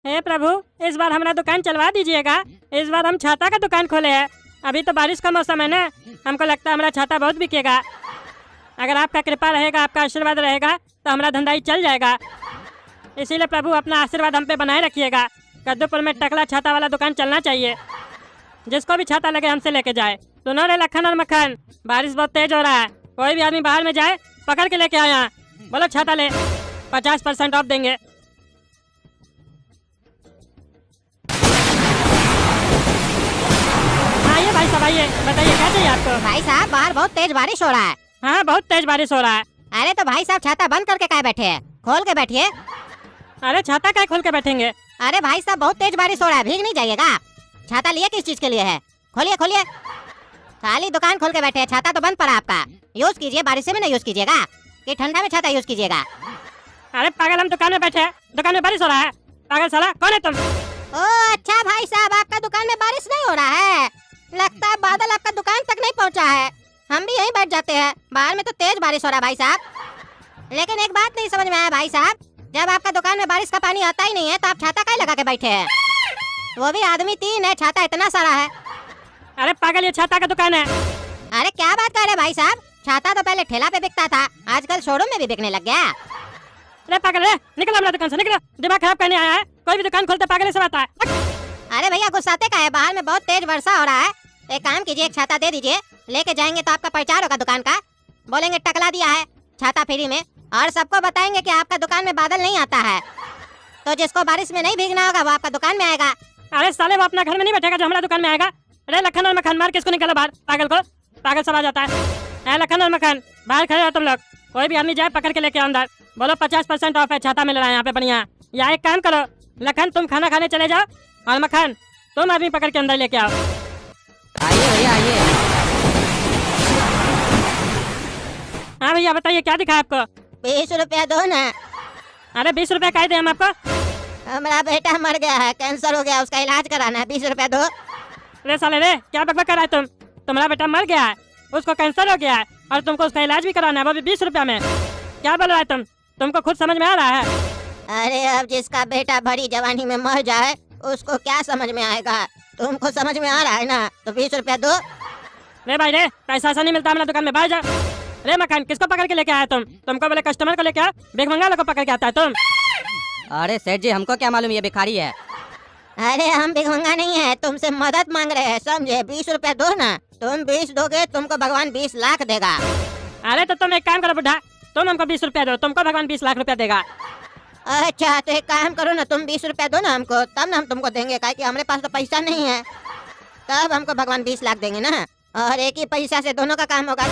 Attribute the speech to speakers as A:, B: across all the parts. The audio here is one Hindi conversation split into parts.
A: हे प्रभु, इस बार हमारा दुकान चलवा दीजिएगा। इस बार हम छाता का दुकान खोले हैं। अभी तो बारिश का मौसम है ना, हमको लगता है हमारा छाता बहुत बिकेगा। अगर आपका कृपा रहेगा, आपका आशीर्वाद रहेगा तो हमारा धंधा ही चल जाएगा। इसीलिए प्रभु अपना आशीर्वाद हम पे बनाए रखिएगा। कद्दूपुर में टकला छाता वाला दुकान चलना चाहिए। जिसको भी छाता लगे हमसे लेके जाए। सुनो रे लखन और मक्खन, बारिश बहुत तेज हो रहा है। कोई भी आदमी बाहर में जाए पकड़ के लेके आया। बोलो छाता ले, 50% ऑफ देंगे। आइए भाई साहब, आइए, बताइए क्या चाहिए आपको।
B: भाई साहब, बाहर बहुत तेज बारिश हो रहा है।
A: हाँ, बहुत तेज बारिश हो रहा है।
B: अरे तो भाई साहब, छाता बंद करके काहे बैठे हैं? खोल के बैठिए।
A: अरे छाता क्या खोल के बैठेंगे?
B: अरे भाई साहब, बहुत तेज बारिश हो रहा है, भीग नहीं जाइएगा। छाता लिए किस चीज के लिए है? खोलिए खोलिए। खाली दुकान खोल के बैठे हैं, छाता तो बंद पड़ा आपका। यूज कीजिए, बारिश में नहीं यूज कीजिएगा कि ठंडा में छाता यूज कीजिएगा।
A: अरे पागल, हम दुकान में बैठे हैं, दुकान में बारिश हो रहा है। पागल साला, कौन है तुम?
B: ओ अच्छा भाई साहब, आपका दुकान में बारिश नहीं हो रहा है। लगता है बादल आपका दुकान तक नहीं पहुंचा है। हम भी यहीं बैठ जाते हैं, बाहर में तो तेज बारिश हो रहा है भाई साहब। लेकिन एक बात नहीं समझ में आया भाई साहब, जब आपका दुकान में बारिश का पानी आता ही नहीं है तो आप छाता काहे लगा के बैठे हैं? वो भी आदमी 3 है, छाता इतना सारा है।
A: अरे पागल, ये छाता का दुकान है।
B: अरे क्या बात कर रहे भाई साहब, छाता तो पहले ठेला पे बिकता था, आजकल शोरूम में भी बिकने लग गया।
A: अरे पागल, निकलो हमारा दुकान से, निकलो। दिमाग खराब करने आया है? कोई भी दुकान खोलते पागल से आता है।
B: अरे भैया गुस्साते का है, बाहर में बहुत तेज वर्षा हो रहा है। एक काम कीजिए, एक छाता दे दीजिए, लेके जाएंगे तो आपका प्रचार होगा दुकान का। बोलेंगे टकला दिया है छाता फ्री में, और सबको बताएंगे कि आपका दुकान में बादल नहीं आता है। तो जिसको बारिश में नहीं भीगना होगा वो आपका दुकान में आएगा।
A: अरे साले, वो अपना घर में नहीं बैठेगा जो हमारा दुकान में आएगा। अरे लखन और मक्खन, मार के इसको निकालो बाहर, पागल को। पागल सब आ जाता है। लखन और मक्खन, बाहर खड़े हो तुम लोग। कोई भी आदमी जाए पकड़ के लेके अंदर। बोलो 50% ऑफ है, छाता मिल रहा है यहाँ पे बढ़िया। या एक काम करो, लखन तुम खाना खाने चले जाओ, और मक्खन तुम आदमी पकड़ के अंदर लेके आओ।
C: आइए भैया आइए।
A: हाँ भैया बताइए, क्या दिखा आपको?
B: 20 रुपया दो ना।
A: अरे 20 रुपया काहे दे हम आपको?
B: हमारा बेटा मर गया है, कैंसर हो गया, उसका इलाज कराना है, 20 रुपया दो।
A: अरे साले रे, क्या बकबक कर रहा है तुम? तुम्हारा बेटा मर गया है, उसको कैंसर हो गया है, और तुमको उसका इलाज भी कराना है, वो भी 20 रुपया में। क्या बोल रहा है तुम? तुमको खुद समझ में आ रहा है?
B: अरे अब जिसका बेटा भरी जवानी में मर जाए उसको क्या समझ में आएगा? तुमको समझ में आ रहा है ना, तो 20 रुपया दो।
A: रे भाई रे, पैसा ऐसा नहीं मिलता हमारा दुकान में, बाहर जा। रे मकान, किसको पकड़ के लेके आया तुम? तुमको बोले कस्टमर को लेके आओ, बेगमंगा लोग को पकड़ के आता है तुम।
C: अरे सेठ जी, हमको क्या मालूम ये भिखारी है।
B: अरे हम भिखमंगा नहीं है, तुमसे मदद मांग रहे हैं, समझे? 20 रुपया दो ना। तुम 20 दोगे तुमको भगवान 20 लाख देगा।
A: अरे तो तुम एक काम करो बुढ़ा, तुम हमको 20 रुपया दो, तुमको भगवान 20 लाख रुपया देगा।
B: अच्छा तो एक काम करो ना, तुम 20 रुपया दो ना हमको, तब ना हम तुमको देंगे, काहे कि हमारे पास तो पैसा नहीं है। तब हमको भगवान 20 लाख देंगे ना, और एक ही पैसा से दोनों का काम होगा।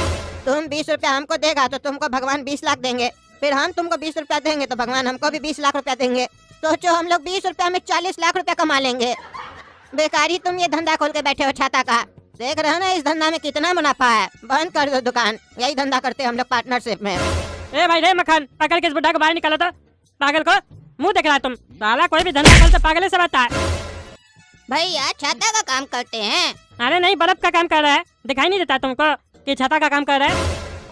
B: तुम 20 रुपया हमको देगा तो तुमको भगवान 20 लाख देंगे, फिर हम तुमको 20 रुपया देंगे तो भगवान हमको भी 20 लाख रुपया देंगे। सोचो, हम लोग 20 रुपया में 40 लाख रुपया कमा लेंगे। बेकारी तुम ये धंधा खोल के बैठे हो छाता का। देख रहे हो ना इस धंधा में कितना मुनाफा है। बंद कर दो दुकान, यही धंधा करते हैं हम लोग पार्टनरशिप में।
A: ए भाई रे मखान, पकड़ के इस बुढ़ा को बाहर निकालो तो। पागल को मुंह देख रहा है तुम? साला कोई भी धंधा खोलते पागल से रहता है।
B: भैया छाता का काम करते हैं।
A: अरे नहीं, बल्ब का काम कर रहा है, दिखाई नहीं देता तुमको कि छाता का काम कर रहा है?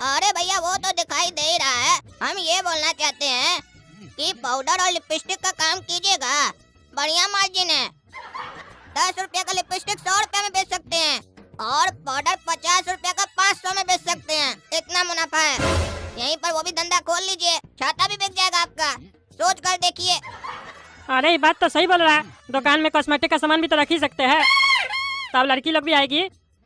B: अरे भैया वो तो दिखाई दे ही रहा है। हम ये बोलना चाहते हैं कि पाउडर और लिपस्टिक का काम कीजिएगा, बढ़िया मार्जिन है। 10 रुपया का लिपस्टिक 100 रुपया में बेच सकते हैं, और पाउडर 50 रुपया का 500 में बेच सकते हैं। इतना मुनाफा है। यहीं पर वो भी धंधा खोल लीजिए, छाता भी बिक जाएगा आपका। सोच कर देखिए।
A: अरे ये बात तो सही बोल रहा है, दुकान में कॉस्मेटिक का सामान भी तो रख ही सकते हैं। तब लड़की लोग भी आएगी,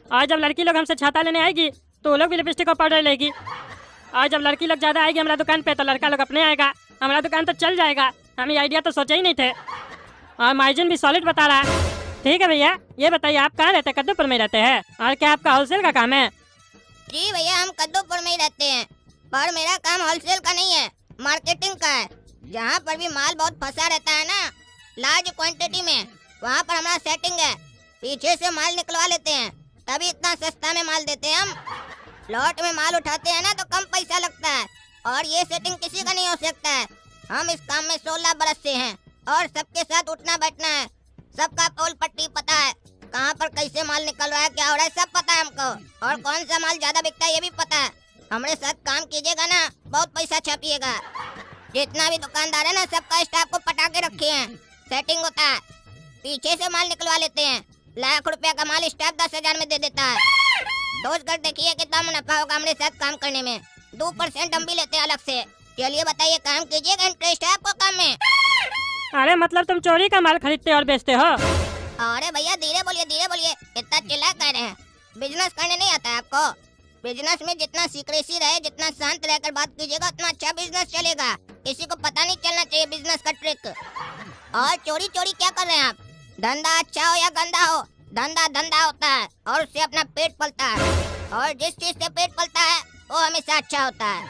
A: और जब लड़की लोग हमसे छाता लेने आएगी तो वो लोग भी लिपस्टिक और पाउडर लेगी। और जब लड़की लोग ज्यादा आएगी हमारा दुकान पे तो लड़का लोग अपने आएगा, हमारा दुकान तो चल जाएगा। हम ये आइडिया तो सोचे ही नहीं थे, और मार्जिन भी सॉलिड बता रहा है। ठीक है भैया, ये बताइए आप कहाँ रहते हैं? कद्दूपुर में रहते हैं? और क्या आपका होलसेल का काम है?
B: जी भैया, हम कद्दूपुर में ही रहते हैं, पर मेरा काम होलसेल का नहीं है, मार्केटिंग का है। जहाँ पर भी माल बहुत फंसा रहता है ना, लार्ज क्वांटिटी में, वहाँ पर हमारा सेटिंग है। पीछे से माल निकलवा लेते हैं, तभी इतना सस्ता में माल देते हैं हम। लॉट में माल उठाते हैं ना तो कम पैसा लगता है, और ये सेटिंग किसी का नहीं हो सकता है। हम इस काम में 16 बरस से हैं, और सबके साथ उठना बैठना है। सबका पोल पट्टी पता है, कहाँ पर कैसे माल निकल रहा है, क्या हो रहा है, सब पता है हमको। और कौन सा माल ज्यादा बिकता है ये भी पता है। हमारे साथ काम कीजिएगा ना, बहुत पैसा छापिएगा। जितना भी दुकानदार है ना, सबका स्टाफ को पटा के रखे हैं। सेटिंग होता है, पीछे से माल निकलवा लेते हैं। लाख रुपया का माल स्टाफ 10,000 में दे देता है। सोच कर देखिए कितना मुनाफा होगा हमारे साथ काम करने में। 2% हम भी लेते हैं अलग से। चलिए बताइए, काम कीजिएगा, इंटरेस्ट है आपको काम में?
A: अरे मतलब तुम चोरी का माल खरीदते और बेचते हो?
B: अरे भैया धीरे बोलिए, इतना चिल्ला कह रहे हैं। बिजनेस करने नहीं आता है आपको? बिजनेस में जितना सीक्रेसी रहे, जितना शांत रहकर बात कीजिएगा, उतना अच्छा बिजनेस चलेगा। किसी को पता नहीं चलना चाहिए बिजनेस का ट्रिक। और चोरी क्या कर रहे हैं आप? धंधा अच्छा हो या गंदा हो, धंधा धंधा होता है और उससे अपना पेट पलता है। और जिस चीज से पेट पलता है वो हमेशा अच्छा होता है।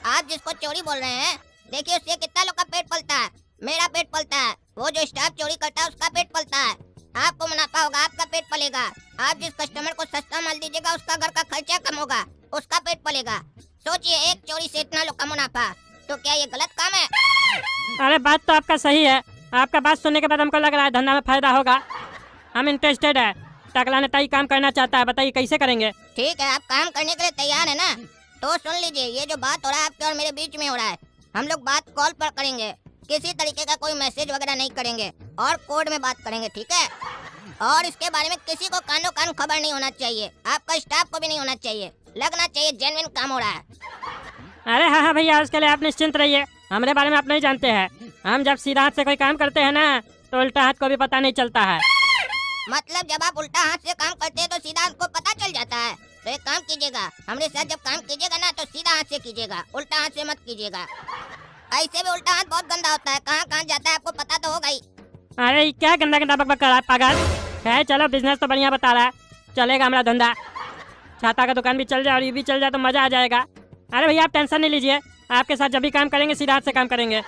B: आप जिसको चोरी बोल रहे हैं, देखिए उससे कितना लोग का पेट पलता है। मेरा पेट पलता है, वो जो स्टाफ चोरी करता है उसका पेट पलता है। आपको मुनाफा होगा, आपका पेट पलेगा। आप जिस कस्टमर को सस्ता माल दीजिएगा उसका घर का खर्चा कम होगा, उसका पेट पलेगा। सोचिए, एक चोरी से इतना लोग का मुनाफा, तो क्या ये गलत काम है?
A: अरे बात तो आपका सही है। आपका बात सुनने के बाद हमको लग रहा है धंधा में फायदा होगा। हम इंटरेस्टेड है। टकला नेता ही काम करना चाहता है, बताइए कैसे करेंगे?
B: ठीक है, आप काम करने के लिए तैयार है ना? तो सुन लीजिए, ये जो बात हो रहा है आपके और मेरे बीच में हो रहा है, हम लोग बात कॉल पर करेंगे। किसी तरीके का कोई मैसेज वगैरह नहीं करेंगे और कोड में बात करेंगे, ठीक है? और इसके बारे में किसी को कानो कान खबर नहीं होना चाहिए। आपका स्टाफ को भी नहीं होना चाहिए। लगना चाहिए जेन्युइन काम हो रहा है।
A: अरे हाँ भैया, उसके लिए आप निश्चिंत रहिए। हमारे बारे में आप नहीं जानते हैं। हम जब सीधा हाथ से कोई काम करते हैं ना, तो उल्टा हाथ को भी पता नहीं चलता है।
B: मतलब जब आप उल्टा हाथ से काम करते हैं तो सीधा हाथ को पता चल जाता है। तो एक काम कीजिएगा, हमारे साथ जब काम कीजिएगा ना तो सीधा हाथ से कीजिएगा, उल्टा हाथ से मत कीजिएगा। ऐसे भी उल्टा हाथ बहुत गंदा होता है, कहाँ कहाँ जाता है आपको पता तो होगा ही।
A: अरे क्या गंदा गंदा बकबक कर रहा है पागल? है चलो, बिजनेस तो बढ़िया बता रहा है, चलेगा हमारा धंधा। छाता का दुकान भी चल जाए और ये भी चल जाए तो मजा आ जाएगा। अरे भैया आप टेंशन नहीं लीजिए, आपके साथ जब भी काम करेंगे सीधा हाथ से काम करेंगे।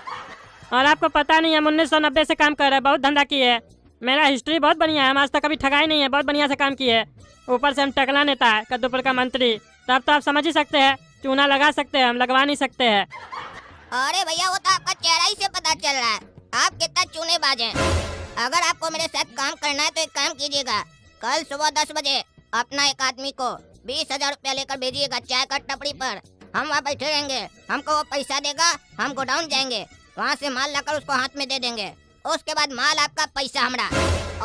A: और आपको पता नहीं है, हम 1990 से काम कर रहे हैं, बहुत धंधा किए है। मेरा हिस्ट्री बहुत बढ़िया है, हम आज तक कभी ठगाई नहीं है, बहुत बढ़िया से काम किए है। ऊपर से हम टकला नेता है, कद्दूपुर का मंत्री, तब तो आप समझ ही सकते हैं। चूना लगा सकते हैं, हम लगवा नहीं सकते हैं।
B: अरे भैया वो तो आपका चेहरा ही से पता चल रहा है, आप कितना चूनेबाज हैं। अगर आपको मेरे साथ काम करना है तो एक काम कीजिएगा, कल सुबह 10 बजे अपना एक आदमी को 20,000 रुपया लेकर भेजिएगा चाय का टपरी पर। हम वहाँ बैठे रहेंगे, हमको वो पैसा देगा, हम गोडाउन जाएंगे, वहाँ से माल लाकर उसको हाथ में दे देंगे। उसके बाद माल आपका, पैसा हमारा।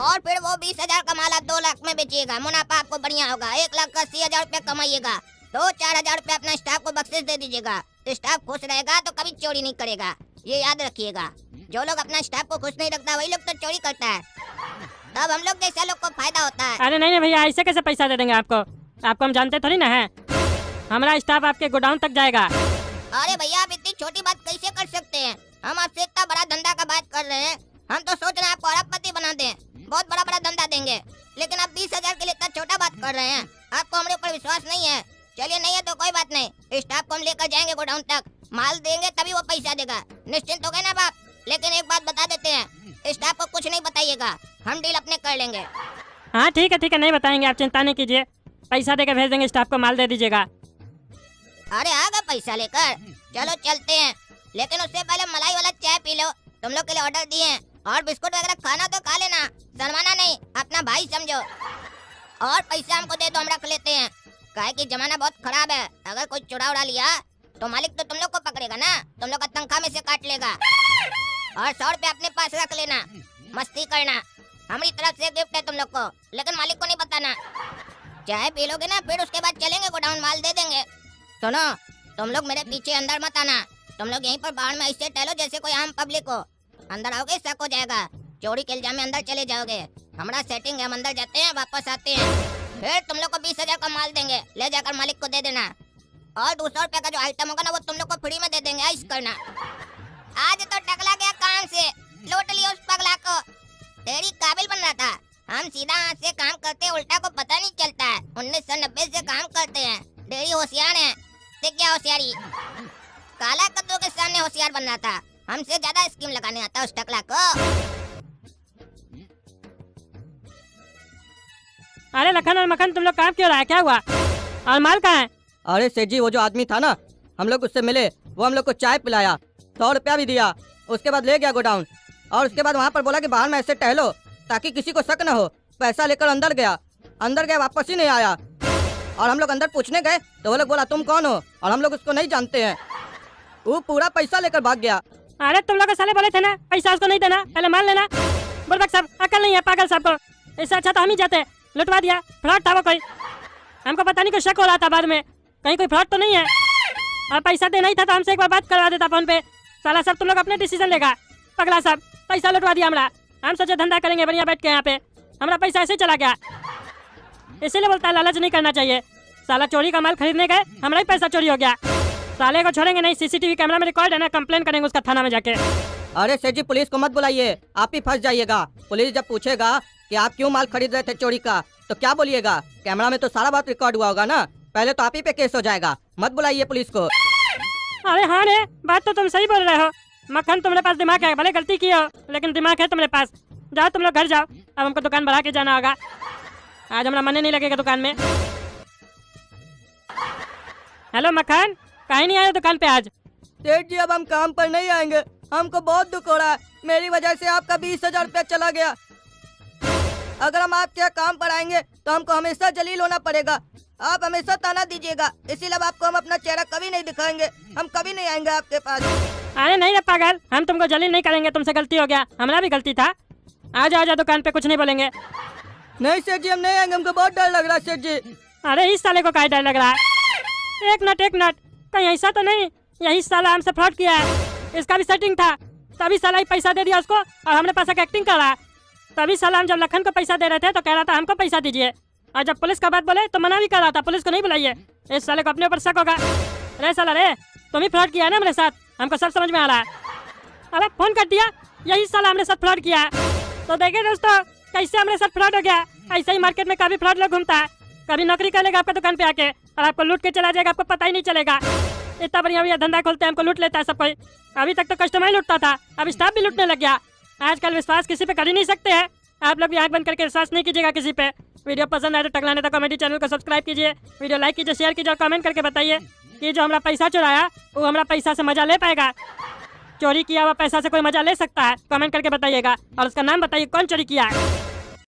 B: और फिर वो 20,000 का माल आप 2 लाख में बेचिएगा, मुनाफा आपको बढ़िया होगा। 1,80,000 रुपया कमाइएगा। 2-4,000 रुपया अपना स्टाफ को बख्शिश दे दीजिएगा। स्टाफ खुश रहेगा तो कभी चोरी नहीं करेगा, ये याद रखिएगा। जो लोग अपना स्टाफ को खुश नहीं रखता वही लोग तो चोरी करता है, तब हम लोग जैसा लोग को फायदा होता है।
A: अरे नहीं भैया, ऐसे कैसे पैसा दे देंगे आपको? आपको हम जानते थोड़ी ना है। हमारा स्टाफ आपके गोडाउन तक जाएगा।
B: अरे भैया आप इतनी छोटी बात कैसे कर सकते हैं? हम आपसे इतना बड़ा धंधा का बात कर रहे हैं। हम तो सोच रहे हैं आपको अरबपति बना दें, बहुत बड़ा बड़ा धंधा देंगे। लेकिन आप 20,000 के लिए इतना छोटा बात कर रहे हैं। आपको हमारे ऊपर विश्वास नहीं है। चलिए नहीं है तो कोई बात नहीं, स्टाफ को हम लेकर जाएंगे गोडाउन तक, माल देंगे तभी वो पैसा देगा। निश्चिंत हो गए ना बाप? लेकिन एक बात बता देते हैं, स्टाफ को कुछ नहीं बताइएगा, हम डील अपने कर लेंगे।
A: हाँ ठीक है, नहीं बताएंगे, आप चिंता नहीं कीजिए। पैसा देकर भेज देंगे, स्टाफ को माल दे दीजिएगा।
B: अरे आ गए पैसा लेकर, चलो चलते हैं। लेकिन उससे पहले मलाई वाला चाय पी लो, तुम लोग के लिए ऑर्डर दिए हैं। और बिस्कुट वगैरह खाना तो खा लेना, शर्माना नहीं, अपना भाई समझो। और पैसा हमको दे दो, हम रख लेते हैं। काहे कि जमाना बहुत खराब है, अगर कोई चुरा उड़ा लिया तो मालिक तो तुम लोग को पकड़ेगा ना, तुम लोग का तनख्वाह में से काट लेगा। और 100 रुपया अपने पास रख लेना, मस्ती करना, हमारी तरफ से गिफ्ट है तुम लोग को, लेकिन मालिक को नहीं बताना। चाय पी लोगे ना, फिर उसके बाद चलेंगे गोडाउन, माल दे देंगे। सुनो, तुम लोग मेरे पीछे अंदर मत आना, तुम लोग यहीं पर बाहर में ऐसे टहलो जैसे कोई आम पब्लिक हो। अंदर आओगे शक हो जाएगा, चोरी के इल्जाम में अंदर चले जाओगे। हमारा सेटिंग है, हम अंदर जाते हैं वापस आते हैं, फिर तुम लोग को 20,000 का माल देंगे, ले जाकर मालिक को दे देना। और 200 रुपया का जो आइटम होगा ना वो तुम लोग को फ्री में दे देंगे, ऐश करना। आज तो टकला गया काम से, लूट लिया उस पगला को। तेरी काबिल बन रहा था, हम सीधा हाथ से काम करते हैं, उल्टा को पता नहीं चलता है। 1990 से काम करते हैं, डेरी होशियार है। देख क्या होशियारी, काला कद्दू के सामने होशियार बन रहा था, हमसे ज्यादा स्कीम लगाने आता उस टकला को।
A: अरे लखन और मखन, तुम लोग काम क्यों रहा है? क्या हुआ? और माल कहाँ है?
C: अरे सेठ जी, वो जो आदमी था ना, हम लोग उससे मिले, वो हम लोग को चाय पिलाया, 100 रुपया भी दिया, उसके बाद ले गया गोडाउन। और उसके बाद वहाँ पर बोला कि बाहर में ऐसे टहलो ताकि किसी को शक न हो। पैसा लेकर अंदर गया, वापस ही नहीं आया। और हम लोग अंदर पूछने गए तो वो लोग बोला तुम कौन हो, और हम लोग उसको नहीं जानते हैं। वो पूरा पैसा लेकर भाग गया।
A: अरे तुम लोग साले बोले थे ना पैसा उसको नहीं देना, पहले मान लेना। बुड़बक साहब अकल नहीं है पागल साहब को, इससे अच्छा तो हम ही जाते, लुटवा दिया। फ्रॉड था वो कोई, हमको पता नहीं कुछ शक हो रहा था बाद में कहीं कोई फ्रॉड तो नहीं है। और पैसा देना ही था तो हमसे एक बार बात करवा देता फोन पे। साला सब तुम लोग अपने डिसीजन लेगा। पगला साहब पैसा लुटवा दिया हमारा, हम सोचे धंधा करेंगे बढ़िया बैठ के यहाँ पे, हमारा पैसा ऐसे चला गया। इसीलिए बोलता है लालच नहीं करना चाहिए। साला चोरी का माल खरीदने गए, हमारा ही पैसा चोरी हो गया। साले को छोड़ेंगे नहीं, सीसीटीवी कैमरा में रिकॉर्ड है ना, कंप्लेन करेंगे उसका थाना में जाके।
C: अरे सेठ जी पुलिस को मत बुलाइए, आप ही फंस जाइएगा। पुलिस जब पूछेगा कि आप क्यों माल खरीद रहे थे चोरी का, तो क्या बोलिएगा? कैमरा में तो सारा बात रिकॉर्ड हुआ होगा ना, पहले तो आप ही पे केस हो जाएगा। मत बुलाइए पुलिस को।
A: अरे हाँ रे, बात तो तुम सही बोल रहे हो। मक्खन तुम्हारे पास दिमाग है, भले गलती की हो लेकिन दिमाग है तुम्हारे पास। जाओ तुम लोग घर जाओ, अब हमको दुकान बढ़ा के जाना होगा। आज हमारा मन नहीं लगेगा दुकान में। हेलो मक्खन, कहीं नहीं आए दुकान पे आज?
C: सेठ जी अब हम काम पर नहीं आएंगे, हमको बहुत दुख हो रहा है। मेरी वजह से आपका 20,000 रुपया चला गया। अगर हम आपके यहाँ काम पर आएंगे तो हमको हमेशा जलील होना पड़ेगा। आप हमेशा ताना दीजिएगा, इसीलिए अब आपको हम अपना चेहरा कभी नहीं दिखाएंगे, हम कभी नहीं आएंगे आपके पास।
A: अरे नहीं रे पागल, हम तुमको जलील नहीं करेंगे, तुमसे गलती हो गया, हमारा भी गलती था। आ जाओ दुकान पे, कुछ नहीं बोलेंगे।
C: नहीं सेठ जी हम नहीं आएंगे, हमको बहुत डर लग रहा है सेठ जी।
A: अरे इस साले को क्या डर लग रहा है? एक मिनट, कहीं ऐसा तो नहीं यही साला हमसे फ्रॉड किया है? इसका भी सेटिंग था, तभी साला ही पैसा दे दिया उसको और हमने पैसा का एक्टिंग करा। तभी साला हम जब लखन को पैसा दे रहे थे तो कह रहा था हमको पैसा दीजिए, और जब पुलिस का बात बोले तो मना भी कर रहा था, पुलिस को नहीं बुलाइए। इस साले को अपने ऊपर शक होगा। रे साला रे, तुम ही फ्रॉड किया है ना मेरे साथ, हमको सब समझ में आ रहा है। अरे फोन कर दिया, यही साला हमने साथ फ्रॉड किया है। तो देखिए दोस्तों कैसे हमारे साथ फ्रॉड हो गया। ऐसे ही मार्केट में काफी फ्रॉड लोग घूमता है, कभी नौकरी कर लेगा आपका दुकान पे आके और आपको लूट के चला जाएगा, आपको पता ही नहीं चलेगा। इतना बढ़िया धंधा खोलते हैं, हमको लूट लेता है सब कोई। अभी तक तो कस्टमर ही लूटता था, अब स्टाफ भी लूटने लग गया। आजकल विश्वास किसी पे कर ही नहीं सकते हैं। आप लोग भी आंख बंद करके विश्वास नहीं कीजिएगा किसी पे। वीडियो पसंद आए तो टकला नेता कॉमेडी चैनल को सब्सक्राइब कीजिए, वीडियो लाइक कीजिए, शेयर कीजिए और कमेंट करके बताइए कि जो हमारा पैसा चुराया वो हमारा पैसा से मजा ले पाएगा। चोरी किया हुआ पैसा से कोई मजा ले सकता है? कमेंट करके बताइएगा और उसका नाम बताइए कौन चोरी किया है।